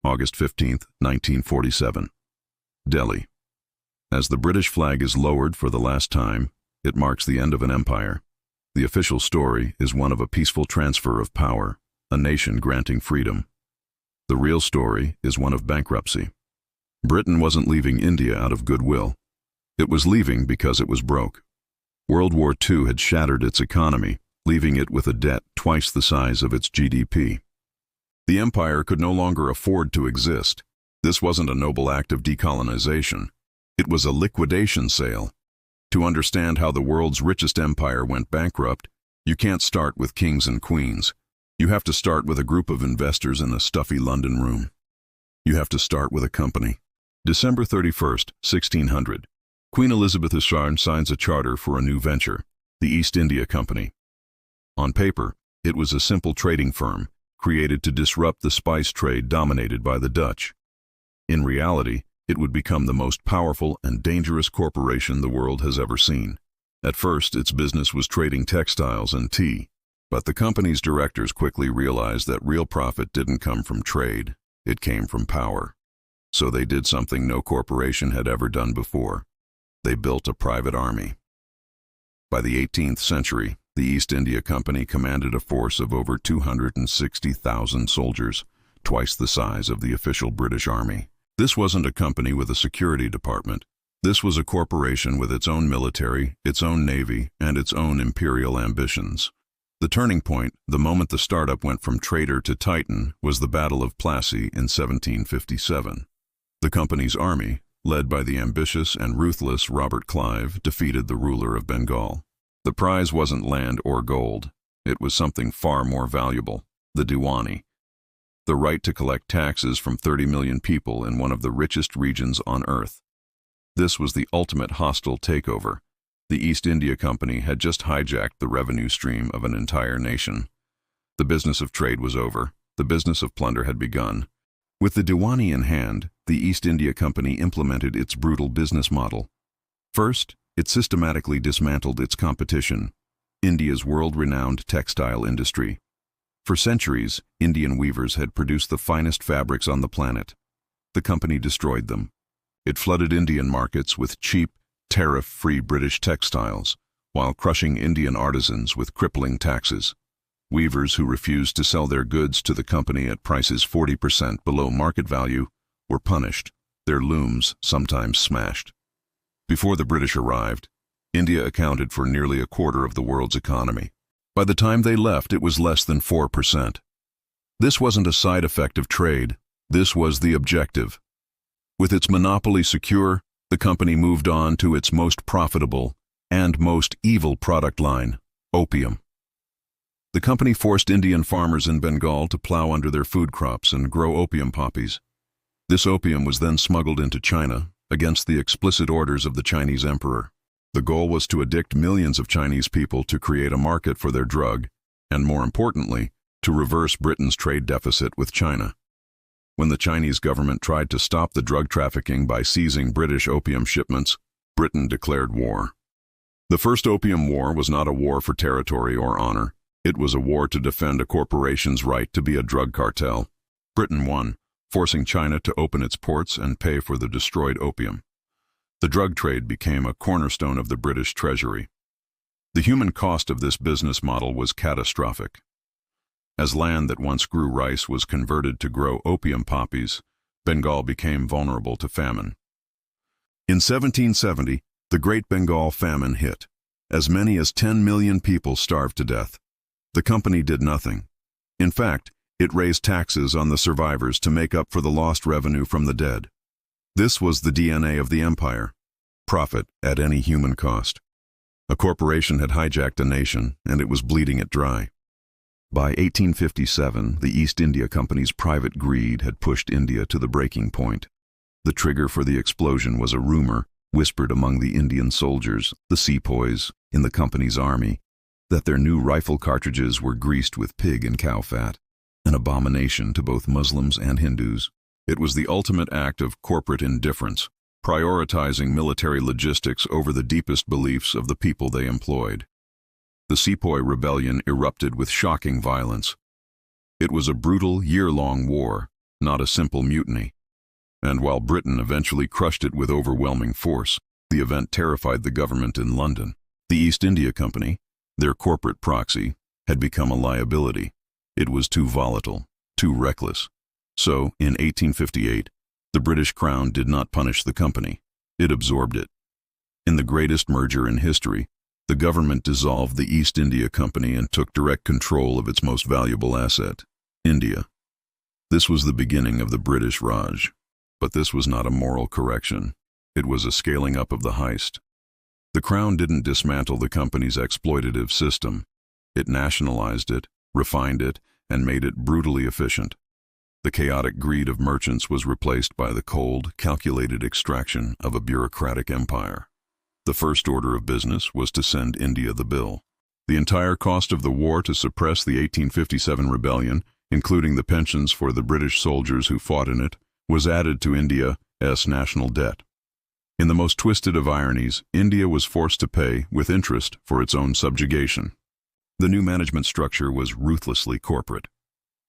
August 15, 1947. Delhi. As the British flag is lowered for the last time, it marks the end of an empire. The official story is one of a peaceful transfer of power, a nation granting freedom. The real story is one of bankruptcy. Britain wasn't leaving India out of goodwill. It was leaving because it was broke. World War II had shattered its economy, leaving it with a debt twice the size of its GDP. The empire could no longer afford to exist. This wasn't a noble act of decolonization. It was a liquidation sale. To understand how the world's richest empire went bankrupt, you can't start with kings and queens. You have to start with a group of investors in a stuffy London room. You have to start with a company. December 31st, 1600. Queen Elizabeth II signs a charter for a new venture, the East India Company. On paper, it was a simple trading firm, created to disrupt the spice trade dominated by the Dutch. In reality, it would become the most powerful and dangerous corporation the world has ever seen. At first, its business was trading textiles and tea, but the company's directors quickly realized that real profit didn't come from trade, it came from power. So they did something no corporation had ever done before. They built a private army. By the 18th century, the East India Company commanded a force of over 260,000 soldiers, twice the size of the official British Army. This wasn't a company with a security department. This was a corporation with its own military, its own navy, and its own imperial ambitions. The turning point, the moment the startup went from trader to titan, was the Battle of Plassey in 1757. The company's army, led by the ambitious and ruthless Robert Clive, defeated the ruler of Bengal. The prize wasn't land or gold. It was something far more valuable, the Diwani, the right to collect taxes from 30 million people in one of the richest regions on earth. This was the ultimate hostile takeover. The East India Company had just hijacked the revenue stream of an entire nation. The business of trade was over. The business of plunder had begun. With the Diwani in hand, the East India Company implemented its brutal business model. First, it systematically dismantled its competition, India's world-renowned textile industry. For centuries, Indian weavers had produced the finest fabrics on the planet. The company destroyed them. It flooded Indian markets with cheap, tariff-free British textiles, while crushing Indian artisans with crippling taxes. Weavers who refused to sell their goods to the company at prices 40% below market value were punished, their looms sometimes smashed. Before the British arrived, India accounted for nearly a quarter of the world's economy. By the time they left, it was less than 4%. This wasn't a side effect of trade. This was the objective. With its monopoly secure, the company moved on to its most profitable and most evil product line, opium. The company forced Indian farmers in Bengal to plow under their food crops and grow opium poppies. This opium was then smuggled into China, against the explicit orders of the Chinese emperor. The goal was to addict millions of Chinese people to create a market for their drug, and more importantly, to reverse Britain's trade deficit with China. When the Chinese government tried to stop the drug trafficking by seizing British opium shipments, Britain declared war. The First Opium War was not a war for territory or honor. It was a war to defend a corporation's right to be a drug cartel. Britain won, forcing China to open its ports and pay for the destroyed opium. The drug trade became a cornerstone of the British treasury. The human cost of this business model was catastrophic. As land that once grew rice was converted to grow opium poppies, Bengal became vulnerable to famine. In 1770, the Great Bengal Famine hit. As many as 10 million people starved to death. The company did nothing. In fact, it raised taxes on the survivors to make up for the lost revenue from the dead. This was the DNA of the empire. Profit at any human cost. A corporation had hijacked a nation, and it was bleeding it dry. By 1857, the East India Company's private greed had pushed India to the breaking point. The trigger for the explosion was a rumor, whispered among the Indian soldiers, the sepoys, in the company's army, that their new rifle cartridges were greased with pig and cow fat, an abomination to both Muslims and Hindus. It was the ultimate act of corporate indifference, prioritizing military logistics over the deepest beliefs of the people they employed. The Sepoy Rebellion erupted with shocking violence. It was a brutal, year-long war, not a simple mutiny. And while Britain eventually crushed it with overwhelming force, the event terrified the government in London. The East India Company, their corporate proxy, had become a liability. It was too volatile, too reckless. So, in 1858, the British Crown did not punish the company. It absorbed it. In the greatest merger in history, the government dissolved the East India Company and took direct control of its most valuable asset, India. This was the beginning of the British Raj. But this was not a moral correction. It was a scaling up of the heist. The Crown didn't dismantle the company's exploitative system. It nationalized it, refined it, and made it brutally efficient. The chaotic greed of merchants was replaced by the cold, calculated extraction of a bureaucratic empire. The first order of business was to send India the bill. The entire cost of the war to suppress the 1857 rebellion, including the pensions for the British soldiers who fought in it, was added to India's national debt. In the most twisted of ironies, India was forced to pay, with interest, for its own subjugation. The new management structure was ruthlessly corporate.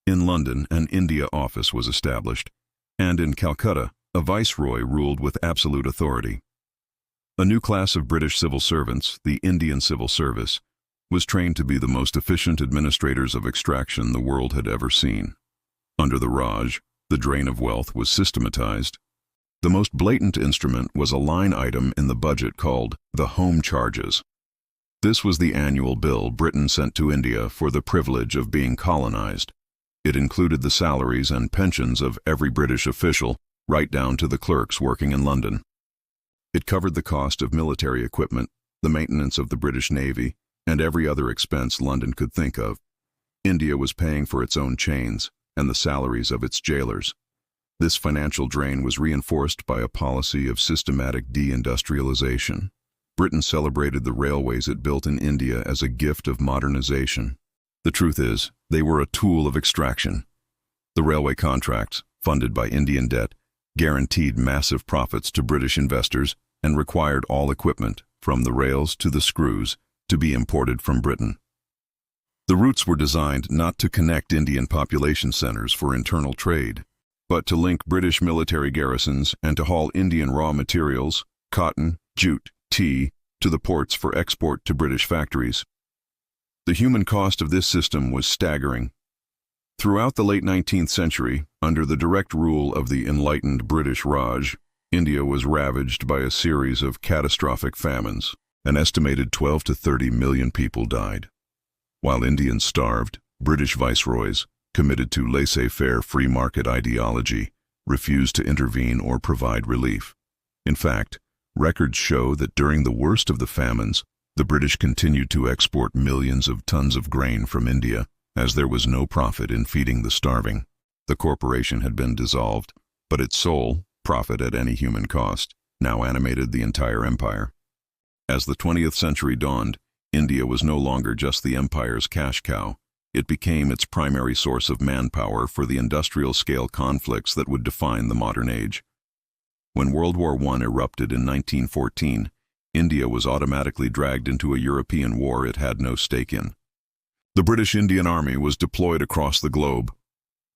In London, an India office was established, and in Calcutta, a viceroy ruled with absolute authority. A new class of British civil servants, the Indian Civil Service, was trained to be the most efficient administrators of extraction the world had ever seen. Under the Raj, the drain of wealth was systematized. The most blatant instrument was a line item in the budget called the Home Charges. This was the annual bill Britain sent to India for the privilege of being colonized. It included the salaries and pensions of every British official, right down to the clerks working in London. It covered the cost of military equipment, the maintenance of the British Navy, and every other expense London could think of. India was paying for its own chains and the salaries of its jailers. This financial drain was reinforced by a policy of systematic deindustrialization. Britain celebrated the railways it built in India as a gift of modernization. The truth is, they were a tool of extraction. The railway contracts, funded by Indian debt, guaranteed massive profits to British investors and required all equipment, from the rails to the screws, to be imported from Britain. The routes were designed not to connect Indian population centers for internal trade, but to link British military garrisons and to haul Indian raw materials, cotton, jute, tea, to the ports for export to British factories. The human cost of this system was staggering. Throughout the late 19th century, under the direct rule of the enlightened British Raj, India was ravaged by a series of catastrophic famines. An estimated 12 to 30 million people died. While Indians starved, British viceroys, committed to laissez-faire free market ideology, refused to intervene or provide relief. In fact, records show that during the worst of the famines, the British continued to export millions of tons of grain from India, as there was no profit in feeding the starving. The corporation had been dissolved, but its soul, profit at any human cost, now animated the entire empire. As the 20th century dawned, India was no longer just the empire's cash cow. It became its primary source of manpower for the industrial-scale conflicts that would define the modern age. When World War I erupted in 1914, India was automatically dragged into a European war it had no stake in. The British Indian Army was deployed across the globe.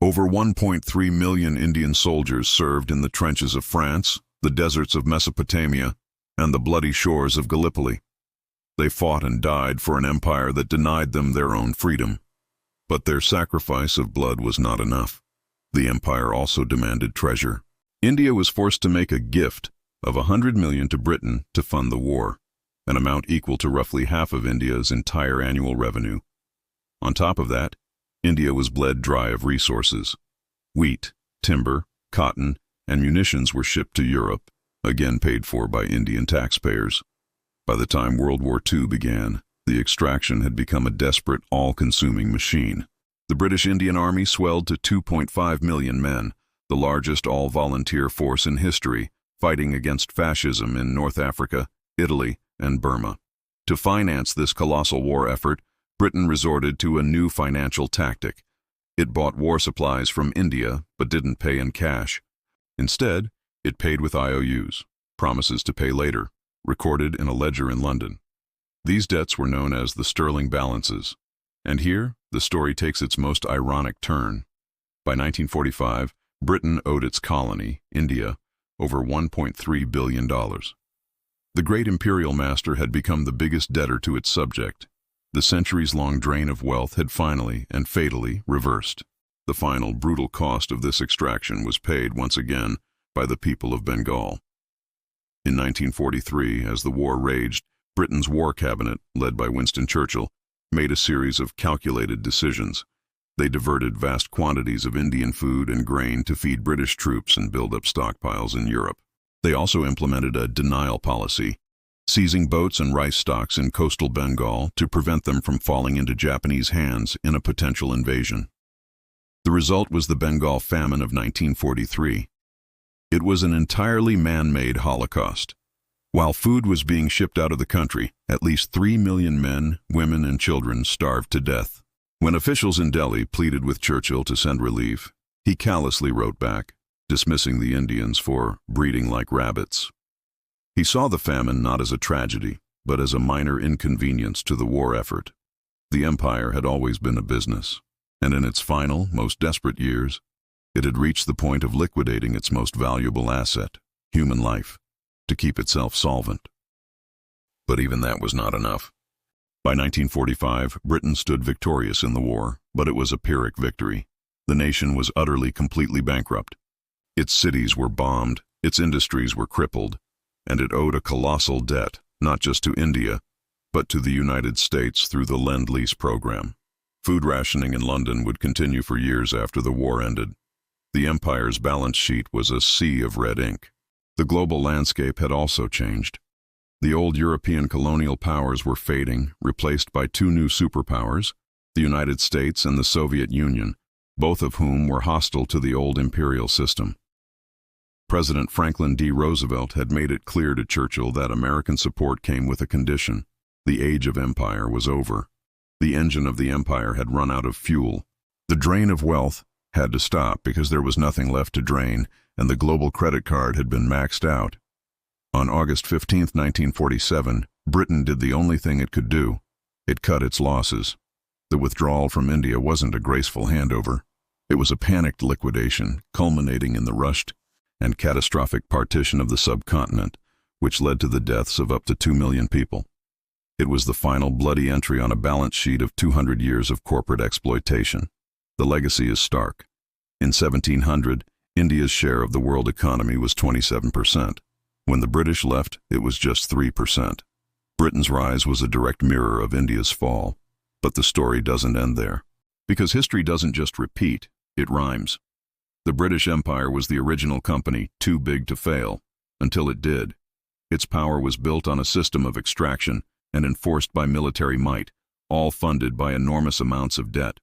Over 1.3 million Indian soldiers served in the trenches of France, the deserts of Mesopotamia, and the bloody shores of Gallipoli. They fought and died for an empire that denied them their own freedom. But their sacrifice of blood was not enough. The empire also demanded treasure. India was forced to make a gift of 100 million to Britain to fund the war, an amount equal to roughly half of India's entire annual revenue. On top of that, India was bled dry of resources. Wheat, timber, cotton, and munitions were shipped to Europe, again paid for by Indian taxpayers. By the time World War II began, the extraction had become a desperate, all-consuming machine. The British Indian Army swelled to 2.5 million men, the largest all-volunteer force in history, fighting against fascism in North Africa, Italy, and Burma. To finance this colossal war effort, Britain resorted to a new financial tactic. It bought war supplies from India, but didn't pay in cash. Instead, it paid with IOUs, promises to pay later, recorded in a ledger in London. These debts were known as the sterling balances. And here, the story takes its most ironic turn. By 1945, Britain owed its colony, India, over $1.3 billion. The great imperial master had become the biggest debtor to its subject. The centuries-long drain of wealth had finally and fatally reversed. The final brutal cost of this extraction was paid once again by the people of Bengal. In 1943, as the war raged, Britain's War Cabinet, led by Winston Churchill, made a series of calculated decisions. They diverted vast quantities of Indian food and grain to feed British troops and build up stockpiles in Europe. They also implemented a denial policy, seizing boats and rice stocks in coastal Bengal to prevent them from falling into Japanese hands in a potential invasion. The result was the Bengal famine of 1943. It was an entirely man-made holocaust. While food was being shipped out of the country, at least 3 million men, women, and children starved to death. When officials in Delhi pleaded with Churchill to send relief, he callously wrote back, dismissing the Indians for breeding like rabbits. He saw the famine not as a tragedy, but as a minor inconvenience to the war effort. The empire had always been a business, and in its final, most desperate years, it had reached the point of liquidating its most valuable asset, human life, to keep itself solvent. But even that was not enough. By 1945, Britain stood victorious in the war, but it was a Pyrrhic victory. The nation was utterly, completely bankrupt. Its cities were bombed, its industries were crippled, and it owed a colossal debt, not just to India, but to the United States through the Lend-Lease program. Food rationing in London would continue for years after the war ended. The empire's balance sheet was a sea of red ink. The global landscape had also changed. The old European colonial powers were fading, replaced by two new superpowers, the United States and the Soviet Union, both of whom were hostile to the old imperial system. President Franklin D. Roosevelt had made it clear to Churchill that American support came with a condition. The age of empire was over. The engine of the empire had run out of fuel. The drain of wealth had to stop because there was nothing left to drain, and the global credit card had been maxed out. On August 15, 1947, Britain did the only thing it could do. It cut its losses. The withdrawal from India wasn't a graceful handover. It was a panicked liquidation, culminating in the rushed and catastrophic partition of the subcontinent, which led to the deaths of up to 2 million people. It was the final bloody entry on a balance sheet of 200 years of corporate exploitation. The legacy is stark. In 1700, India's share of the world economy was 27%. When the British left, it was just 3%. Britain's rise was a direct mirror of India's fall. But the story doesn't end there. Because history doesn't just repeat, it rhymes. The British Empire was the original company too big to fail, until it did. Its power was built on a system of extraction and enforced by military might, all funded by enormous amounts of debt.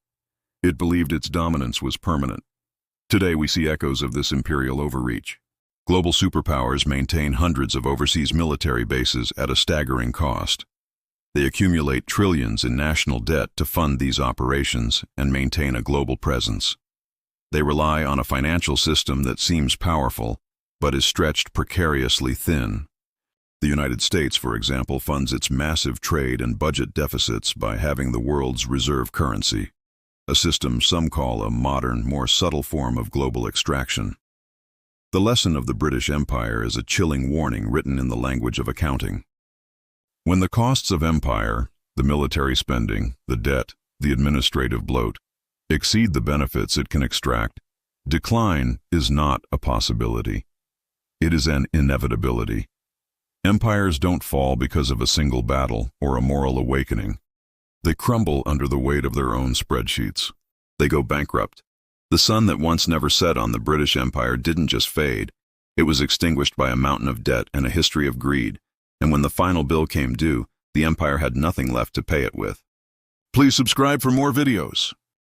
It believed its dominance was permanent. Today we see echoes of this imperial overreach. Global superpowers maintain hundreds of overseas military bases at a staggering cost. They accumulate trillions in national debt to fund these operations and maintain a global presence. They rely on a financial system that seems powerful, but is stretched precariously thin. The United States, for example, funds its massive trade and budget deficits by having the world's reserve currency, a system some call a modern, more subtle form of global extraction. The lesson of the British Empire is a chilling warning written in the language of accounting. When the costs of empire, the military spending, the debt, the administrative bloat, exceed the benefits it can extract, decline is not a possibility. It is an inevitability. Empires don't fall because of a single battle or a moral awakening. They crumble under the weight of their own spreadsheets. They go bankrupt. The sun that once never set on the British Empire didn't just fade. It was extinguished by a mountain of debt and a history of greed. And when the final bill came due, the empire had nothing left to pay it with. Please subscribe for more videos.